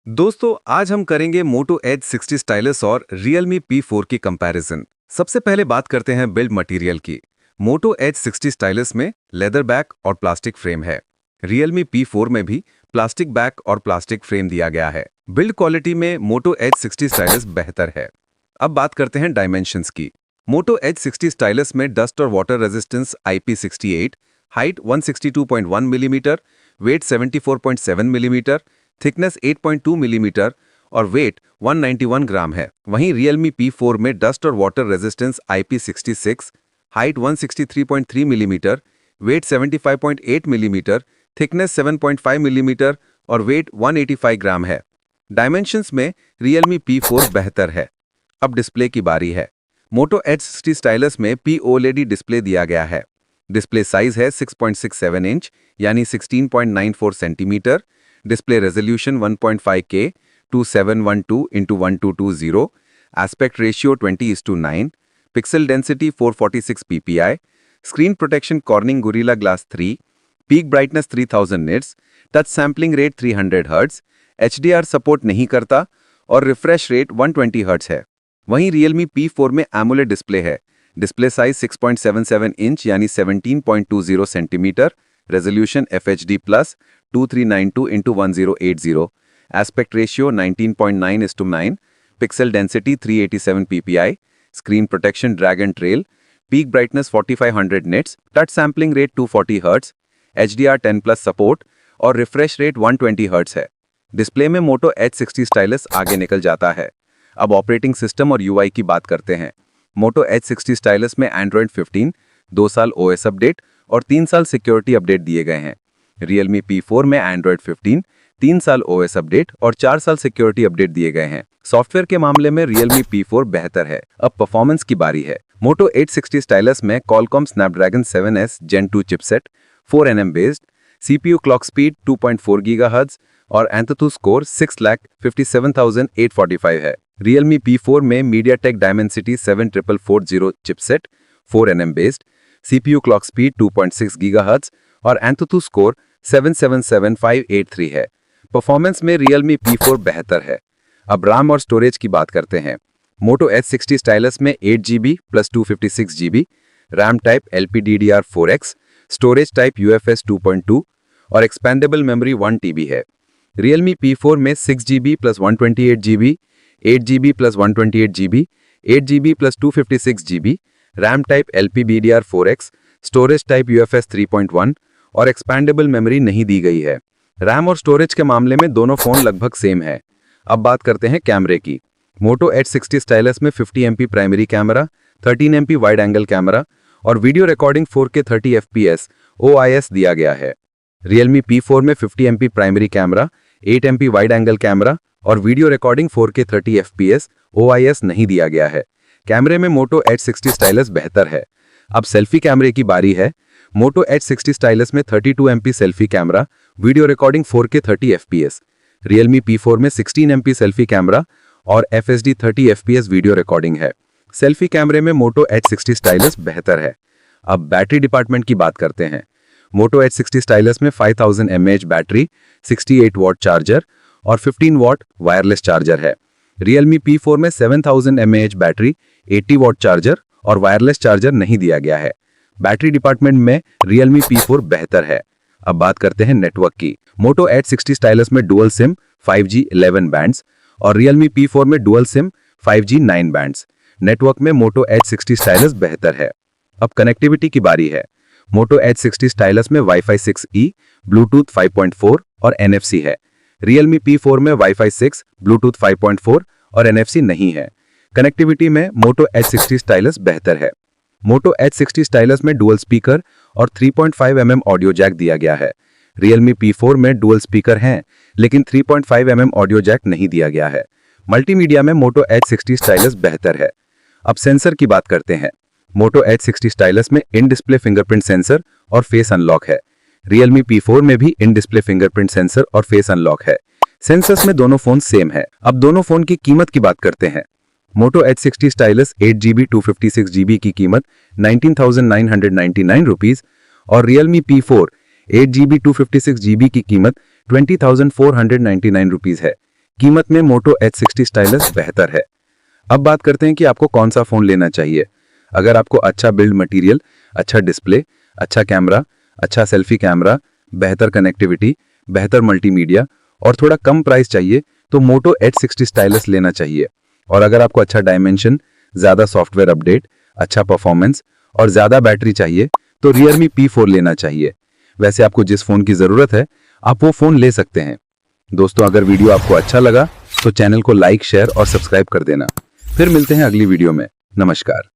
दोस्तों आज हम करेंगे मोटो एज 60 स्टाइलस और Realme P4 की कंपैरिजन। सबसे पहले बात करते हैं बिल्ड मटेरियल की। मोटो एज 60 स्टाइलस में लेदर बैक और प्लास्टिक फ्रेम है। Realme P4 में भी प्लास्टिक बैक और प्लास्टिक फ्रेम दिया गया है। बिल्ड क्वालिटी में मोटो एज 60 स्टाइलस बेहतर है। अब बात करते हैं डायमेंशंस की। मोटो एज 60 स्टाइलस में डस्ट और water resistance IP68, height 162.1 millimetre, weight 74.7 millimetre, thickness 8.2 millimetre और वेट 191 ग्राम है। वहीं Realme P4 में डस्ट और water resistance IP66, height 163.3 millimetre, weight 75.8 millimetre, thickness 7.5 millimetre और वेट 185 ग्राम है। डायमेंशंस में Realme P4 बेहतर है। अब डिस्प्ले की बारी है। मोटो एज 60 स्टाइलस में POLED डिस्प्ले दिया गया है। डिस्प्ले साइज है 6.67 इंच यानी 16.94 centimetre. Display resolution 1.5K 2712x1220, aspect ratio 20:9, pixel density 446 ppi, screen protection cornering gorilla glass 3, peak brightness 3000 nits, touch sampling rate 300 hertz, HDR support नहीं करता और refresh rate 120 hertz है। वहीं Realme P4 में AMOLED display है। Display size 6.77 inch यानी 17.20 centimetre, resolution FHD+ 2392x1080, aspect ratio 19.9:9, pixel density 387 ppi, screen protection dragon trail, peak brightness 4500 nits, touch sampling rate 240 hertz, HDR 10+ support और refresh rate 120 hertz है। Display में मोटो edge 60 stylus आगे निकल जाता है। अब operating system और UI की बात करते हैं। मोटो एज 60 स्टाइलस में Android 15, 2 साल OS अपडेट और 3 साल सिक्योरिटी अपडेट दिए गए हैं। Realme P4 में Android 15, 3 साल OS अपडेट और 4 साल सिक्योरिटी अपडेट दिए गए हैं। सॉफ्टवेयर के मामले में Realme P4 बेहतर है। अब परफॉर्मेंस की बारी है। मोटो एज 60 स्टाइलस में Qualcomm Snapdragon 7S Gen 2 chipset, 4nm based, CPU clock speed 2.4 GHz और Antutu स्कोर 6,57,845 है। Realme P4 में MediaTek Dimensity 7440 chipset, 4nm based, CPU clock speed 2.6 GHz और Antutu स्कोर 7,77,583 है। परफॉर्मेंस में Realme P4 बेहतर है। अब RAM और स्टोरेज की बात करते हैं। मोटो एज 60 स्टाइलस में 8GB + 256GB, RAM type LPDDR4X, storage type UFS 2.2 और एक्सपेंडेबल मेमोरी 1TB है। Realme P4 में 6GB + 128GB, 8GB + 128GB, 8GB + 256GB, RAM type LPDDR4X, storage type UFS 3.1 और एक्सपेंडेबल मेमोरी नहीं दी गई है। रैम और स्टोरेज के मामले में दोनों फोन लगभग सेम है। अब बात करते हैं कैमरे की। मोटो एज 60 स्टाइलस में 50 MP primary camera, 13 MP wide angle camera और video recording 4K 30 FPS OIS दिया गया है। Realme P4 में 50 MP primary camera, 8 MP wide angle camera और video recording 4K 30 FPS OIS नहीं दिया गया है। कैमरे में मोटो एज 60 स्टाइलस बेहतर है। अब सेल्फी कैमरे की बारी है। मोटो एज 60 स्टाइलस में 32 MP selfie camera, video recording 4K 30 FPS। Realme P4 में 16 MP सेल्फी कैमरा और FSD 30 FPS वीडियो रिकॉर्डिंग है। सेल्फी कैमरे में मोटो एज 60 स्टाइलस बेहतर है। अब बैटरी डिपार्टमेंट की बात करते हैं। मोटो एज 60 स्टाइलस में 5000 mAh बैटरी, 68 वॉट चार्जर और 15 वॉट वायरलेस चार्जर है। Realme P4 में 7000 mAh बैटरी, 80 वॉट चार्जर और वायरलेस चार्जर नहीं दिया गया है। बैटरी डिपार्टमेंट में Realme P4 बेहतर है। अब बात करते हैं नेटवर्क की। मोटो एज 60 स्टाइलस में डुअल सिम 5G 11 बैंड्स और Realme P4 में dual SIM 5G 9 bands. Network में मोटो एज 60 स्टाइलस बेहतर है। अब कनेक्टिविटी की बारी है। मोटो एज 60 स्टाइलस में Wi-Fi 6E, ब्लूटूथ 5.4 और NFC है। Realme P4 में Wi-Fi 6, ब्लूटूथ 5.4 और NFC नहीं है। कनेक्टिविटी में मोटो एज 60 स्टाइलस बेहतर है। मोटो एज 60 स्टाइलस में डुअल स्पीकर और 3.5 mm ऑडियो जैक दिया गया है। Realme P4 में डुअल स्पीकर हैं, लेकिन 3.5 mm ऑडियो जैक नहीं दिया गया है। मल्टीमीडिया में मोटो एज 60 स्टाइलस बेहतर है। अब सेंसर की बात करते हैं। मोटो एज 60 स्टाइलस में इन डिस्प्ले फिंगरप्रिंट सेंसर और फेस अनलॉक है। Realme P4 में भी इन डिस्प्ले फिंगरप्रिंट सेंसर और फेस अनलॉक है। सेंसर्स में दोनों फोन सेम है। अब दोनों फोन की कीमत की बात करते हैं। मोटो एज 60 स्टाइलस 8GB 256GB की कीमत 19,999 रुपीज और Realme P4 8GB 256GB की कीमत 20,499 रुपीज है। कीमत में मोटो H60 स्टाइलस बेहतर है। अब बात करते हैं कि आपको कौन सा फोन लेना चाहिए। अगर आपको अच्छा बिल्ड मटेरियल, अच्छा डिस्प्ले, अच्छा कैमरा, अच्छा सेल्फी कैमरा, बेहतर कनेक्टिविटी, बेहतर मल्टीमीडिया और थोड़ा कम प्राइस चाहिए तो मोटो H60 स्टाइलस लेना चाहिए। और अगर आपको अच्छा डायमेंशन, ज़्यादा सॉफ्टवेयर अपडेट, अच्छा परफॉर्मेंस और ज़्यादा बैटरी चाहिए तो Realme P4 लेना चाहिए। वैसे आपको जिस फ़ोन की ज़रूरत है आप वो फ़ोन ले सकते हैं। दोस्तों, अगर वीडियो आपको अच्छा लगा तो चैनल को लाइक, शेयर और सब्सक्राइब कर देना। फिर मिलते हैं अगली वीडियो में। नमस्कार।